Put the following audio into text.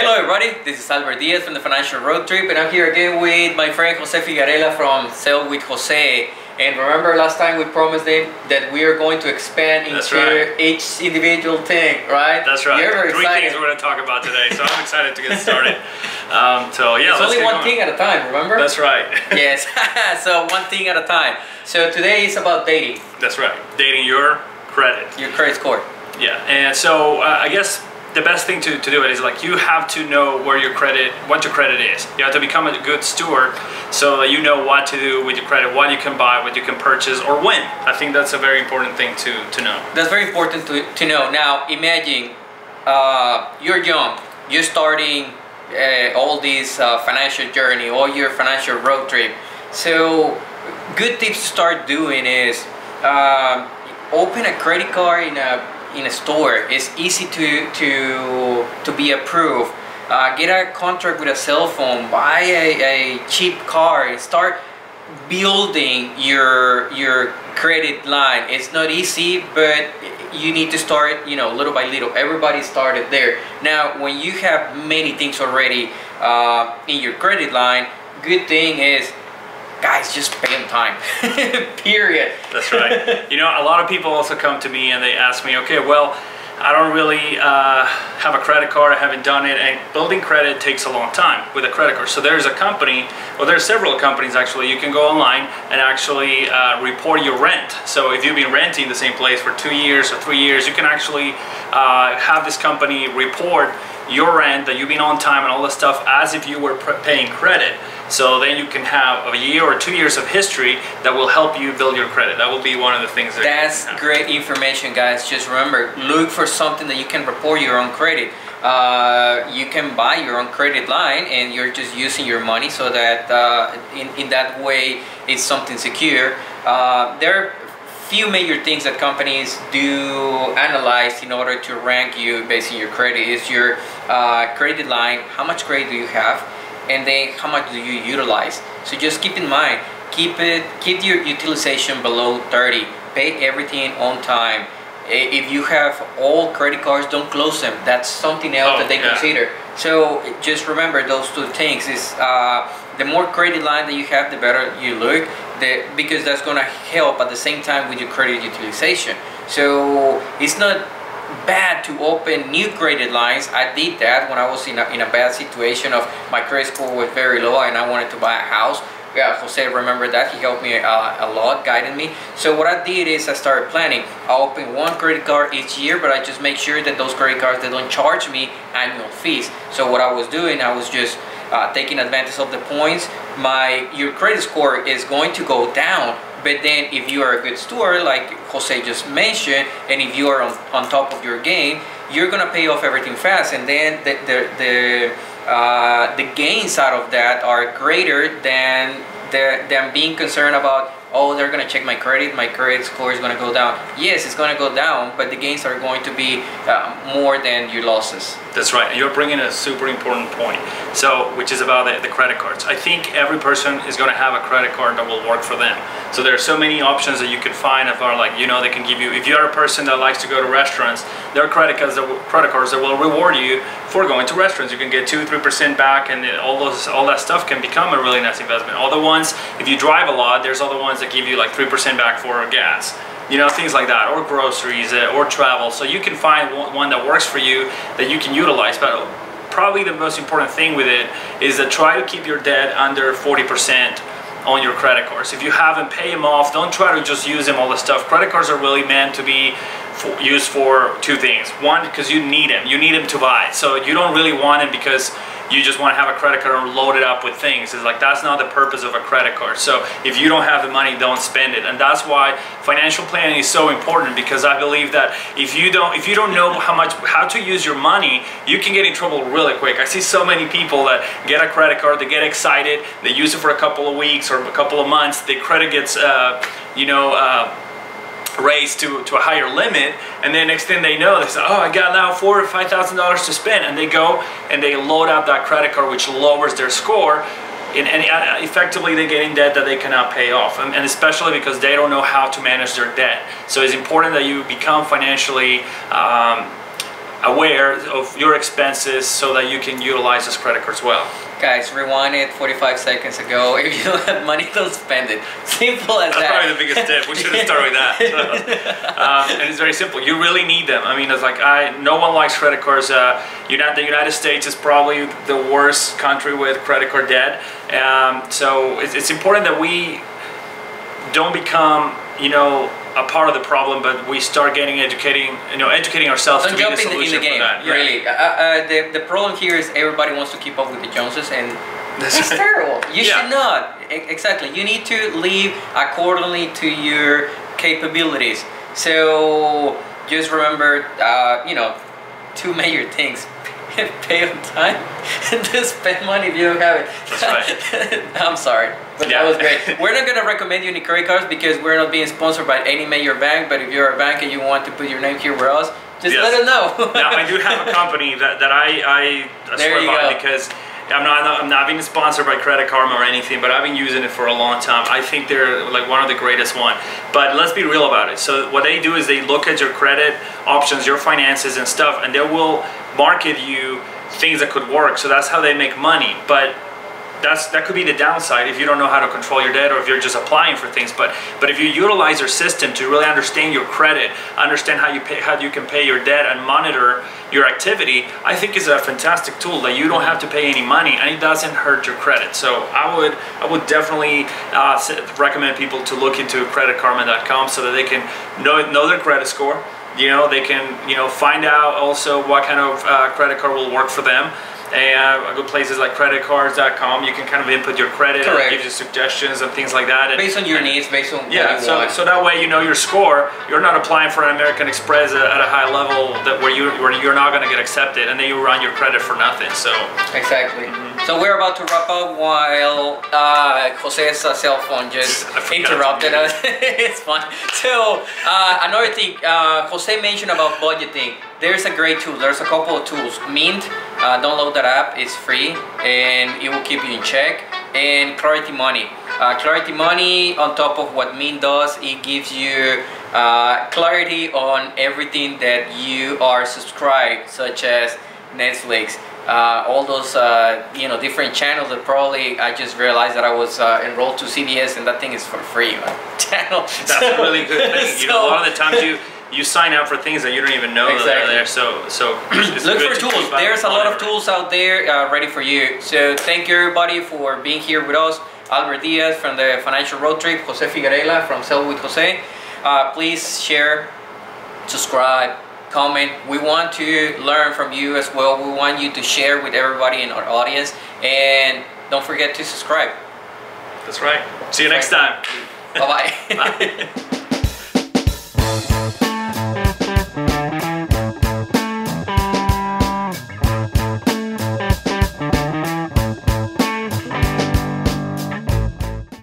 Hello everybody, this is Albert Diaz from the Financial Road Trip, and I'm here again with my friend Jose Figarella from Sell with Jose. And remember last time we promised him that we are going to expand into each individual thing, right? That's right. Three things we're going to talk about today, so I'm excited to get started. So yeah, it's only one thing at a time, remember? That's right. Yes, so one thing at a time. So today is about dating. That's right, dating your credit. Your credit score. Yeah, and so I guess the best thing to do it is like you have to know where your credit, what your credit is. You have to become a good steward so that you know what to do with your credit, what you can buy, what you can purchase, or when. I think that's a very important thing to know. That's very important to know. Now imagine you're young, you're starting all this financial journey, all your financial road trip. So good tips to start doing is open a credit card in a store. It's easy to be approved. Get a contract with a cell phone, buy a cheap car, start building your credit line. It's not easy, but you need to start, you know, little by little. Everybody started there. Now when you have many things already in your credit line, good thing is, guys, just pay on time. Period. That's right. You know, a lot of people also come to me and they ask me, okay, well, I don't really have a credit card, I haven't done it, and building credit takes a long time with a credit card. So there's a company, well, there's several companies actually. You can go online and actually report your rent. So if you've been renting the same place for 2 years or 3 years, you can actually have this company report your rent, that you've been on time and all this stuff as if you were paying credit. So then you can have a year or 2 years of history that will help you build your credit. That will be one of the things that's great information, guys. Just remember, look for something that you can report your own credit. You can buy your own credit line and you're just using your money so that in that way it's something secure. There are few major things that companies do analyze in order to rank you based on your credit. Is your credit line, how much credit do you have, and then how much do you utilize. So just keep in mind, keep your utilization below 30. Pay everything on time. If you have all credit cards, don't close them. That's something else that they consider. So just remember those two things. Is the more credit line that you have, the better you look, because that's going to help at the same time with your credit utilization. So it's not bad to open new credit lines. I did that when I was in a bad situation of my credit score was very low and I wanted to buy a house. Yeah, Jose remembered that. He helped me a lot, guided me. So what I did is I started planning. I open one credit card each year, but I just make sure that those credit cards, they don't charge me annual fees. So what I was doing, I was just taking advantage of the points. Your credit score is going to go down, but then if you are a good steward, like Jose just mentioned, and if you are on top of your game, you're gonna pay off everything fast, and then the gains out of that are greater than being concerned about, oh, they're gonna check my credit score is gonna go down. Yes, it's gonna go down, but the gains are going to be more than your losses. That's right, and you're bringing a super important point. So, which is about the credit cards. I think every person is going to have a credit card that will work for them. So there are so many options that you can find that are like, you know, they can give you, if you're a person that likes to go to restaurants, there are credit cards that will reward you for going to restaurants. You can get 2-3% back, and all that stuff can become a really nice investment. Other ones, if you drive a lot, there's other ones that give you like 3% back for gas. You know, things like that, or groceries, or travel. So you can find one that works for you that you can utilize. But probably the most important thing with it is to try to keep your debt under 40% on your credit cards. If you haven't, pay them off. Don't try to just use them all the stuff. Credit cards are really meant to be used for two things. One, because you need them. You need them to buy. So you don't really want them because you just want to have a credit card and load it up with things. It's like, that's not the purpose of a credit card. So if you don't have the money, don't spend it. And that's why financial planning is so important, because I believe that if you don't know how to use your money, you can get in trouble really quick. I see so many people that get a credit card, they get excited, they use it for a couple of weeks or a couple of months, the credit gets raised to a higher limit, and then next thing they know, they say, oh, I got now $4,000 or $5,000 to spend, and they go and they load up that credit card, which lowers their score, and effectively they get in debt that they cannot pay off, and especially because they don't know how to manage their debt. So it's important that you become financially aware of your expenses so that you can utilize this credit cards well. Guys, rewind it 45 seconds ago. If you don't have money, don't spend it. Simple as That's that. probably the biggest tip. We should have started with that. And it's very simple. You really need them. I mean, it's like no one likes credit cards. The United States is probably the worst country with credit card debt. So it's important that we don't become, a part of the problem, but we start educating ourselves to be the solution in the game, for that. really. The problem here is everybody wants to keep up with the Joneses, and it's terrible. You should not. Exactly. You need to live accordingly to your capabilities. So just remember, two major things. Pay on time and just spend money if you don't have it. That's right. I'm sorry, but that was great. We're not going to recommend you any credit cards because we're not being sponsored by any major bank, but if you're a bank and you want to put your name here with us, just let us know. Now, I do have a company that I swear by, because I'm not being sponsored by Credit Karma or anything, but I've been using it for a long time. I think they're like one of the greatest one. But let's be real about it. So what they do is they look at your credit options, your finances and stuff, and they will market you things that could work. So that's how they make money. But that could be the downside if you don't know how to control your debt, or if you're just applying for things. But if you utilize your system to really understand your credit, understand how you can pay your debt and monitor your activity, I think is a fantastic tool that you don't have to pay any money and it doesn't hurt your credit. So I would definitely recommend people to look into creditkarma.com so that they can know their credit score. They can find out also what kind of credit card will work for them. And good places like creditcards.com, you can kind of input your credit. Correct. It gives you suggestions and things like that. Based on your needs, based on what you want. So that way you know your score. You're not applying for an American Express at a high level where you're not going to get accepted, and then you run your credit for nothing. So exactly. So we're about to wrap up while Jose's cell phone just interrupted us. It's fun. So another thing, Jose mentioned about budgeting. There's a great tool. There's a couple of tools. Mint, download that app. It's free and it will keep you in check. And Clarity Money. Clarity Money, on top of what Mint does, it gives you clarity on everything that you are subscribed, such as Netflix. All those different channels that probably I just realized that I was enrolled to CBS, and that thing is for free. Channel. That's a really good thing. A lot of the times you sign up for things that you don't even know that are there. So it's look for tools. There's a lot of tools out there ready for you. So thank you everybody for being here with us. Albert Diaz from the Financial Road Trip, Jose Figuerella from Sell with Jose. Please share, subscribe, comment. We want to learn from you as well. We want you to share with everybody in our audience, and don't forget to subscribe. That's right. See you next time. Bye-bye. Bye.